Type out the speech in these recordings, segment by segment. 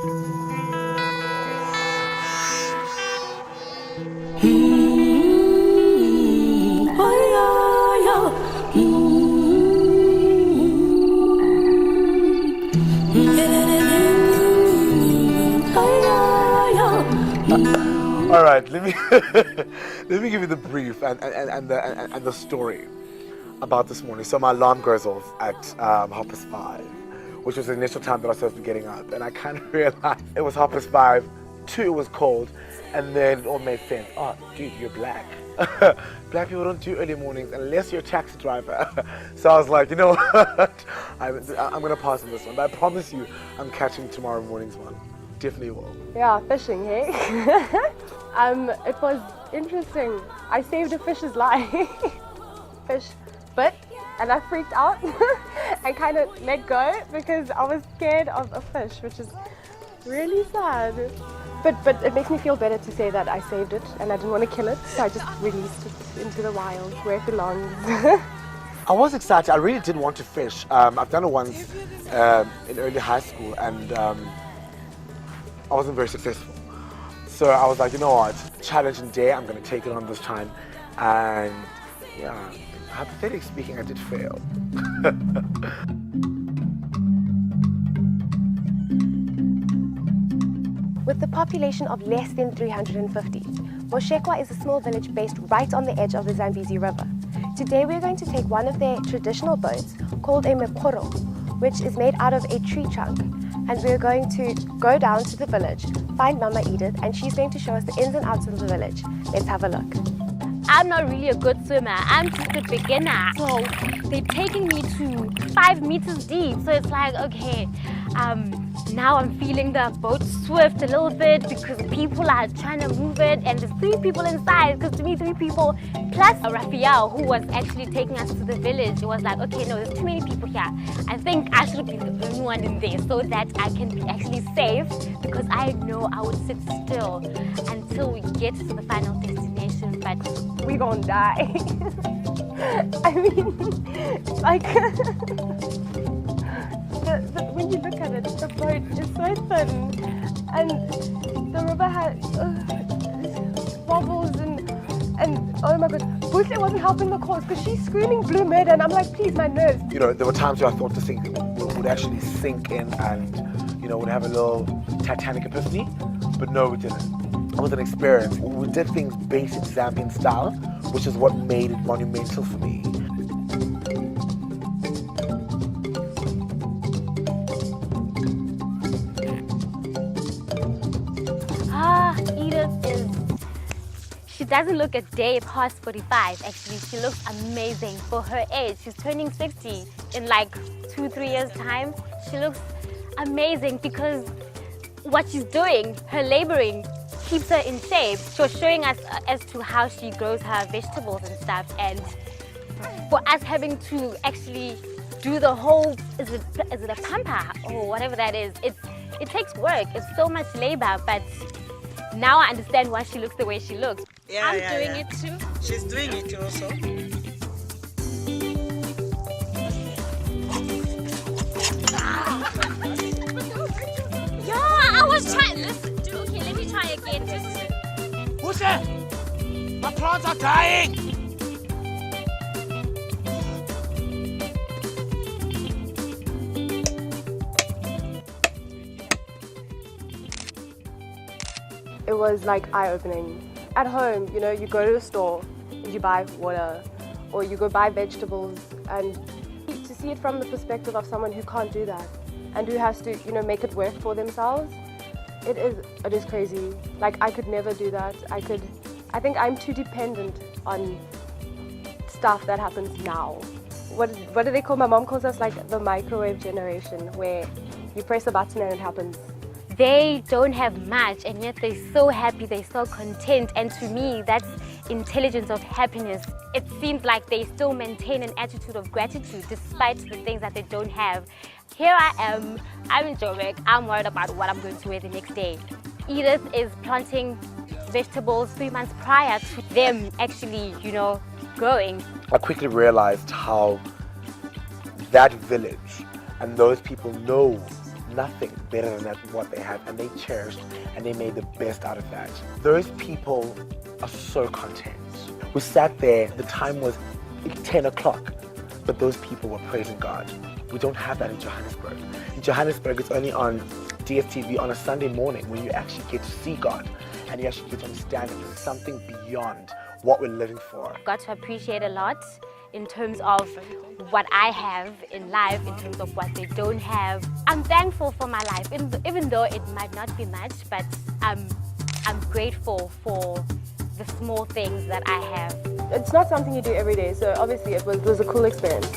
All right, let me let me give you the brief and the story about this morning. So my alarm goes off at 5:30, which was the initial time that I was supposed to be getting up, and I kind of realized it was 5:30. 2, it was cold, and then it all made sense. Oh, dude, you're black. Black people don't do early mornings unless you're a taxi driver. So I was like, you know what? I'm gonna pass on this one, but I promise you, I'm catching tomorrow morning's one. Definitely will. Yeah, fishing, hey? It was interesting. I saved a fish's life. Fish bit, and I freaked out and kind of let go because I was scared of a fish, which is really sad. But it makes me feel better to say that I saved it and I didn't want to kill it, so I just released it into the wild where it belongs. I was excited. I really did want to fish. I've done it once in early high school, and I wasn't very successful. So I was like, you know what, challenging day, I'm going to take it on this time. And yeah, hypothetically speaking, I did fail. With the population of less than 350, Moshekwa is a small village based right on the edge of the Zambezi River. Today we're going to take one of their traditional boats called a mekoro, which is made out of a tree trunk. And we're going to go down to the village, find Mama Edith, and she's going to show us the ins and outs of the village. Let's have a look. I'm not really a good swimmer. I'm just a beginner. So they're taking me to 5 meters deep. So it's like, okay, now I'm feeling the boat swift a little bit because people are trying to move it, and there's 3 people inside, because to me 3 people plus Raphael, who was actually taking us to the village. It was like, okay, no, there's too many people here. I think I should be the only one in there so that I can be actually safe, because I know I would sit still until we get to the final destination, but We gonna die. I mean, like, when you look at it, the boat is so thin, and the river has wobbles and oh my god, Buhle wasn't helping the cause because she's screaming blue murder, and I'm like, please, my nerves. You know, there were times where I thought this thing would actually sink in and, you know, would have a little Titanic epiphany, but no, it didn't. It was an experience. We did things basic Zambian style, which is what made it monumental for me. Edith she doesn't look a day past 45. Actually, she looks amazing for her age. She's turning 60 in like 2-3 years time. She looks amazing because what she's doing, her laboring, keeps her in shape. She was showing us as to how she grows her vegetables and stuff, and for us having to actually do the whole, is it a pampa or whatever that is, it takes work. It's so much labor, but now I understand why she looks the way she looks. Yeah, I'm doing it too. She's doing it also. Yeah, I was trying. Listen, okay, let me try again. Who's that? My prawns are dying! It was like eye-opening. At home, you know, you go to a store and you buy water, or you go buy vegetables, and to see it from the perspective of someone who can't do that and who has to, you know, make it work for themselves, it is crazy. Like, I could never do that. I think I'm too dependent on stuff that happens now. What do they call, my mom calls us like the microwave generation, where you press a button and it happens. They don't have much, and yet they're so happy, they're so content, and to me that's intelligence of happiness. It seems like they still maintain an attitude of gratitude despite the things that they don't have. Here I am, I'm in Joburg, I'm worried about what I'm going to wear the next day. Edith is planting vegetables 3 months prior to them actually, you know, growing. I quickly realized how that village and those people know nothing better than that, what they had, and they cherished and they made the best out of that. Those people are so content. We sat there, the time was 10 o'clock, but those people were praising God. We don't have that in Johannesburg. In Johannesburg, it's only on DSTV on a Sunday morning when you actually get to see God and you actually get to understand that there's something beyond what we're living for. Got to appreciate a lot in terms of what I have in life, in terms of what they don't have. I'm thankful for my life, even though it might not be much, but I'm grateful for the small things that I have. It's not something you do every day, so obviously it was a cool experience.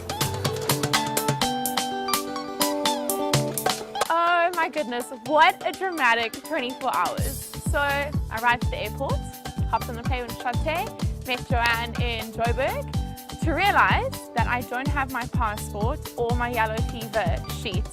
Oh my goodness, what a dramatic 24 hours. So I arrived at the airport, hopped on the plane with Shantae, met JoAnn in Joburg, to realize that I don't have my passport or my yellow fever sheet.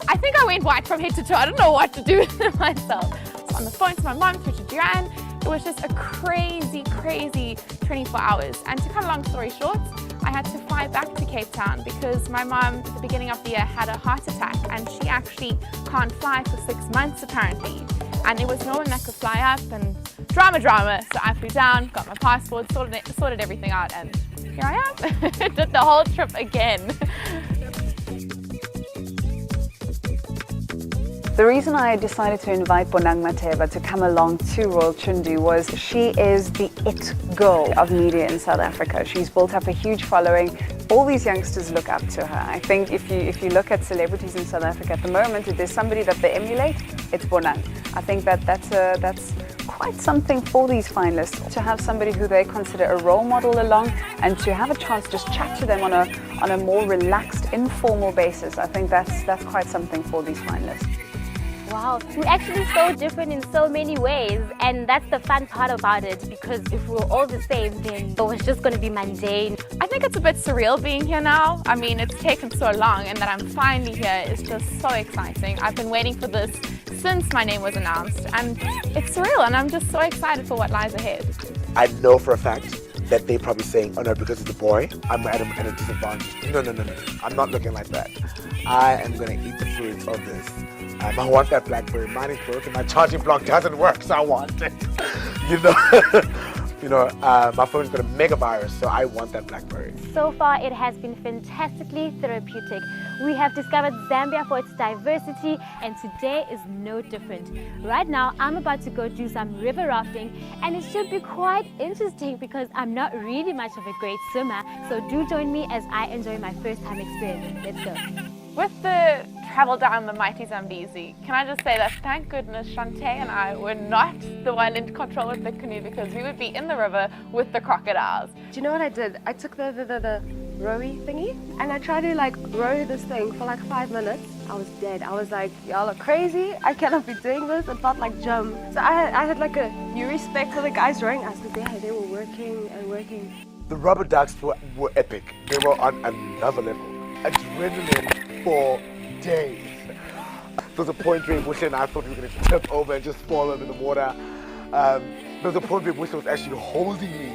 I think I went white from head to toe. I don't know what to do with myself. So on the phone to my mom, through to JoAnn. It was just a crazy, crazy 24 hours. And to cut a long story short, I had to fly back to Cape Town because my mom at the beginning of the year had a heart attack and she actually can't fly for 6 months apparently. And there was no one that could fly up and drama. So I flew down, got my passport, sorted everything out, and here I am. Did the whole trip again. The reason I decided to invite Bonang Mateva to come along to Royal Chundu was she is the it girl of media in South Africa. She's built up a huge following. All these youngsters look up to her. I think if you look at celebrities in South Africa at the moment, if there's somebody that they emulate, it's Bonang. I think that's quite something for these finalists, to have somebody who they consider a role model along and to have a chance to just chat to them on a more relaxed, informal basis. I think that's quite something for these finalists. Wow, we're actually so different in so many ways, and that's the fun part about it, because if we were all the same, then it was just going to be mundane. I think it's a bit surreal being here now. I mean, it's taken so long, and that I'm finally here is just so exciting. I've been waiting for this since my name was announced, and it's surreal, and I'm just so excited for what lies ahead. I know for a fact that they're probably saying, oh no, because it's a boy, I'm at a disadvantage. No. I'm not looking like that. I am going to eat the fruits of this. I want that BlackBerry. Mine is broken. My charging block doesn't work, so I want it. My phone's got a mega virus, so I want that BlackBerry. So far, it has been fantastically therapeutic. We have discovered Zambia for its diversity, and today is no different. Right now, I'm about to go do some river rafting, and it should be quite interesting because I'm not really much of a great swimmer. So do join me as I enjoy my first time experience. Let's go. With the travel down the mighty Zambezi, can I just say that thank goodness Shantae and I were not the one in control of the canoe, because we would be in the river with the crocodiles. Do you know what I did? I took the rowy thingy and I tried to row this thing for 5 minutes. I was dead. I was like, y'all are crazy. I cannot be doing this. It felt like gym. So I had a new respect for the guys rowing us, because they were working and working. The rubber ducks were epic. They were on another level. Adrenaline for days. There was a point where Busha and I thought we were going to tip over and just fall over the water. There was a point where Busha was actually holding me,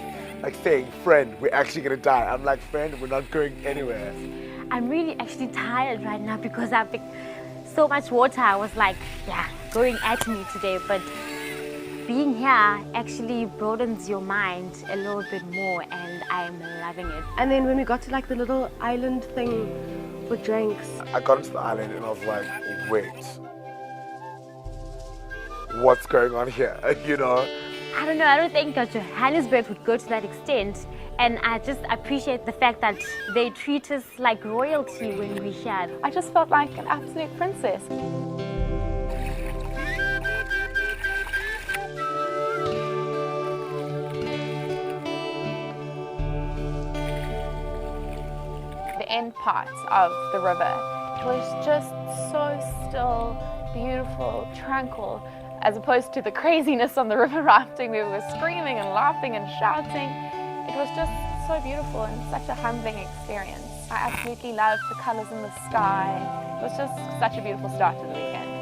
saying, friend, we're actually going to die. I'm like, friend, we're not going anywhere. I'm really actually tired right now because I've been so much water. I was going at me today, but being here actually broadens your mind a little bit more, and I'm loving it. And then when we got to the little island thing for drinks, I got into the island and I was like, wait, what's going on here? I don't know, I don't think that Johannesburg would go to that extent, and I just appreciate the fact that they treat us like royalty when we're here. I just felt like an absolute princess. The end part of the river, it was just so still, beautiful, tranquil, as opposed to the craziness on the river rafting. We were screaming and laughing and shouting. It was just so beautiful and such a humbling experience. I absolutely loved the colors in the sky. It was just such a beautiful start to the weekend.